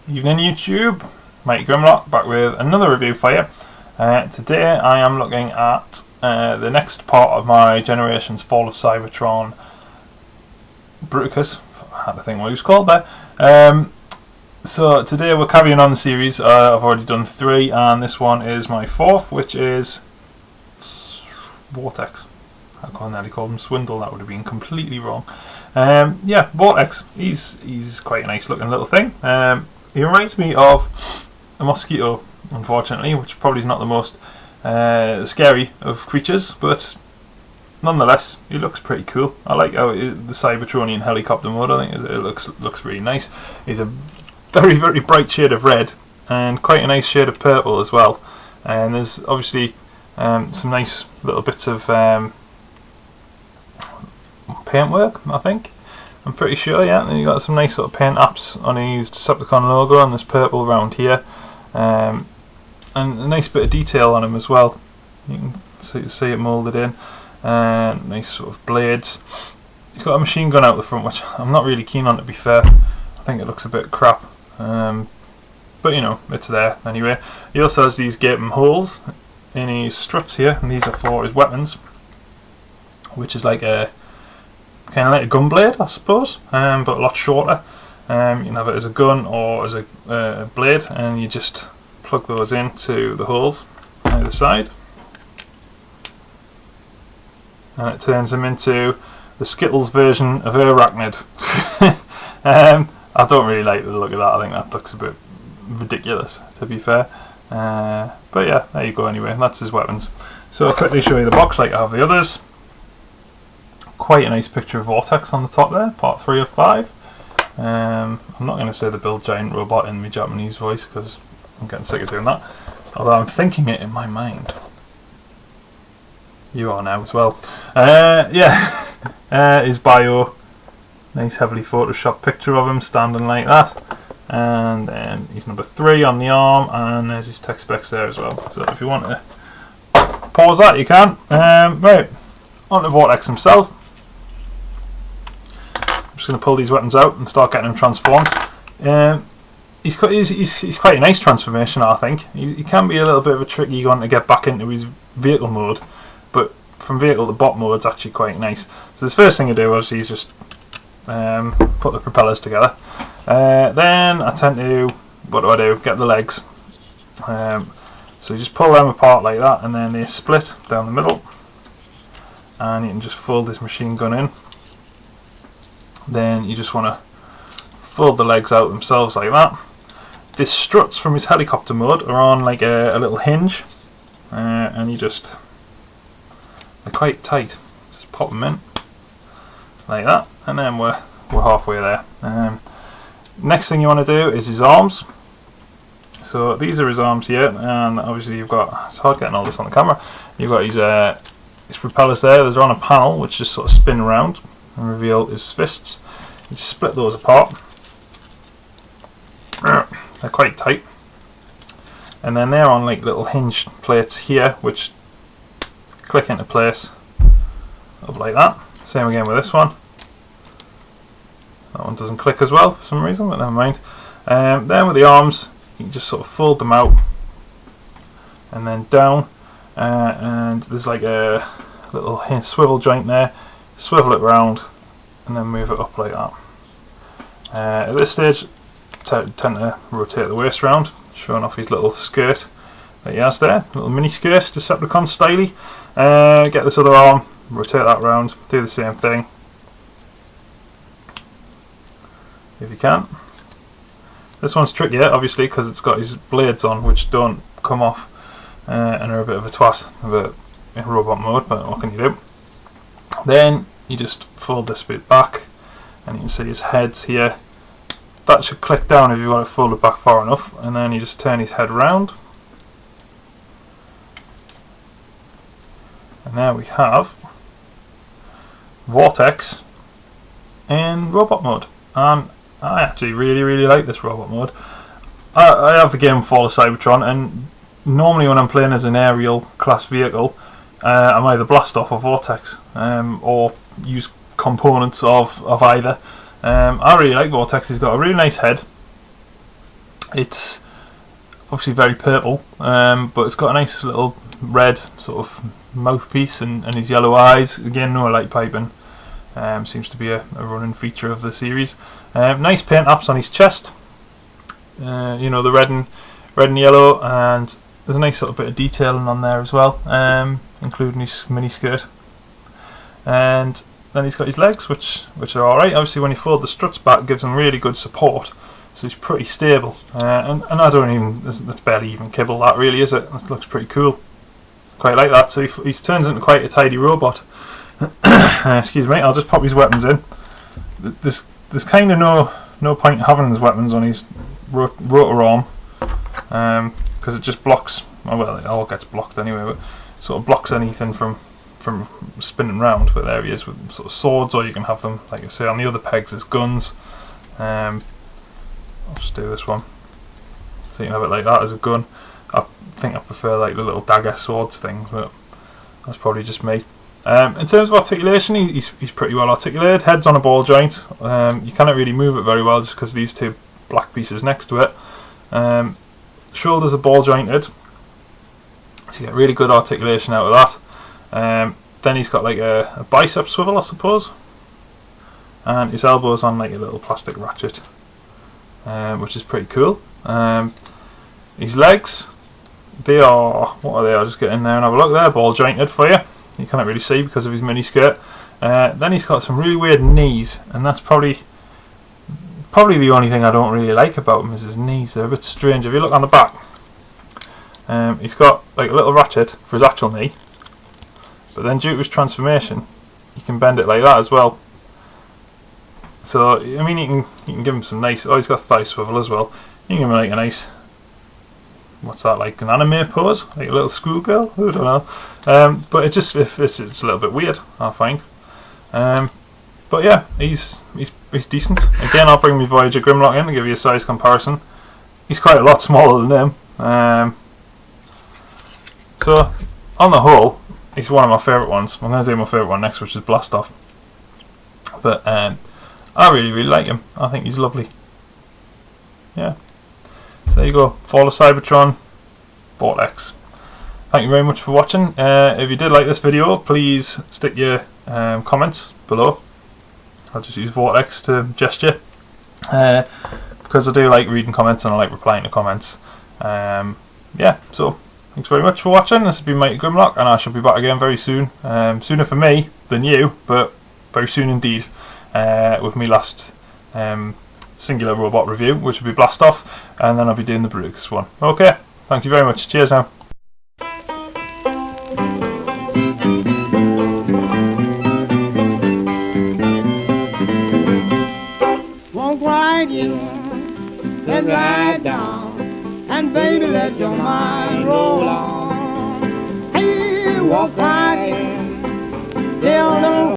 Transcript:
Evening YouTube, Mike Grimlock back with another review for you. Today I am looking at the next part of my Generations Fall of Cybertron Bruticus. I had to think what he was called there. So today we're carrying on the series. I've already done 3 and this one is my 4th, which is Vortex. I can't nearly call him Swindle, that would have been completely wrong. Yeah, Vortex, he's quite a nice looking little thing. He reminds me of a mosquito, unfortunately, which probably is not the most scary of creatures, but nonetheless, he looks pretty cool. I like how the Cybertronian helicopter mode, I think it looks really nice. He's a very, very bright shade of red and quite a nice shade of purple as well. And there's obviously some nice little bits of paintwork, I think. I'm pretty sure, yeah. And you got some nice sort of paint apps on his Decepticon logo and this purple around here, and a nice bit of detail on him as well. You can see it moulded in. Nice sort of blades. He's got a machine gun out the front, which I'm not really keen on, to be fair. I think it looks a bit crap, but you know, it's there anyway. He also has these gaping holes in his struts here, and these are for his weapons, which is like a kind of like a gun blade, I suppose, but a lot shorter. You can have it as a gun or as a blade, and you just plug those into the holes on either side, and it turns them into the Skittles version of Arachnid. I don't really like the look of that. I think that looks a bit ridiculous, to be fair. But yeah, there you go anyway. That's his weapons. So I'll quickly show you the box like I have the others. Quite a nice picture of Vortex on the top there, part 3 of 5. I'm not going to say the build giant robot in my Japanese voice because I'm getting sick of doing that, although I'm thinking it in my mind. You are now as well. Yeah, his bio, nice heavily photoshopped picture of him standing like that, and then he's number 3 on the arm, and there's his tech specs there as well. So if you want to pause that, you can. Right, on to Vortex himself. I'm just going to pull these weapons out and start getting them transformed. He's quite a nice transformation, I think. He can be a little bit of a tricky one to get back into his vehicle mode, but from vehicle to bot mode, it's actually quite nice. So the first thing I do, obviously, is just put the propellers together. Then I tend to, what do? Get the legs. So you just pull them apart like that, and then they split down the middle, and you can just fold this machine gun in. Then you just want to fold the legs out themselves like that. The struts from his helicopter mode are on like a little hinge, and they're quite tight. Just pop them in like that, and then we're halfway there. Next thing you want to do is his arms. So these are his arms here, and obviously you've got, it's hard getting all this on the camera, you've got his propellers there. They're on a panel which just sort of spin around and reveal his fists. You just split those apart. They're quite tight, and then they're on like little hinge plates here which click into place up like that. Same again with this one. That one doesn't click as well for some reason, but never mind. Then with the arms, you can just sort of fold them out and then down, and there's like a little swivel joint there. Swivel it round and then move it up like that. At this stage, tend to rotate the waist round, showing off his little skirt that he has there, little mini skirt, Decepticon styly. Get this other arm, rotate that round, do the same thing if you can. This one's trickier, obviously, because it's got his blades on, which don't come off, and are a bit of a twat in robot mode, but what can you do? Then you just fold this bit back, and you can see his head's here. That should click down if you want it folded back far enough, and then you just turn his head round. And there we have Vortex in robot mode. And I actually really like this robot mode. I have the game Fall of Cybertron, and normally when I'm playing as an aerial class vehicle, I'm either blast off or Vortex, or use components of either. I really like Vortex. He's got a really nice head. It's obviously very purple, but it's got a nice little red sort of mouthpiece and his yellow eyes. Again, no light piping. Seems to be a running feature of the series. Nice paint apps on his chest. You know, the red and yellow, and there's a nice sort of bit of detailing on there as well, including his mini skirt. And then he's got his legs, which are alright. Obviously, when you fold the struts back, it gives him really good support, so he's pretty stable. And I don't even, it's barely even kibble that, really, is it? It looks pretty cool. Quite like that. So he turns into quite a tidy robot. Excuse me, I'll just pop his weapons in. There's kind of no point having his weapons on his rotor arm, because it just blocks. Well, it all gets blocked anyway, but it sort of blocks anything from spinning round. But there he is with sort of swords, or you can have them, like I say, on the other pegs as guns. I'll just do this one, so you can have it like that as a gun. I think I prefer like the little dagger swords things, but that's probably just me. In terms of articulation, he's pretty well articulated. Head's on a ball joint. You cannot really move it very well just because of these two black pieces next to it. Shoulders are ball jointed, so you get really good articulation out of that. Then he's got like a bicep swivel, I suppose, and his elbow's on like a little plastic ratchet, which is pretty cool. His legs, they are, what are they? I'll just get in there and have a look. They're ball jointed for you. You can't really see because of his mini skirt. Then he's got some really weird knees, and that's probably the only thing I don't really like about him is his knees. They're a bit strange. If you look on the back, he's got like a little ratchet for his actual knee, but then due to his transformation, you can bend it like that as well. So I mean, you can give him some nice. Oh, he's got thigh swivel as well. You can give him like a nice, what's that, like an anime pose, like a little schoolgirl? I don't know. But it's a little bit weird, I find. But yeah, he's decent. Again, I'll bring my Voyager Grimlock in to give you a size comparison. He's quite a lot smaller than him. So on the whole, he's one of my favourite ones. I'm going to do my favourite one next, which is Blast Off. But I really like him. I think he's lovely. Yeah. So there you go, Fall of Cybertron, Vortex. Thank you very much for watching. If you did like this video, please stick your comments below. I'll just use Vortex to gesture, because I do like reading comments and I like replying to comments. Yeah, so thanks very much for watching. This has been Mighty Grimlock, and I shall be back again very soon. Sooner for me than you, but very soon indeed, with me last singular robot review, which will be Blast Off, and then I'll be doing the Brutus one. Okay, thank you very much. Cheers now. Walk right in, let's ride down, and baby, let your mind roll on. Hey, walk right in, tell them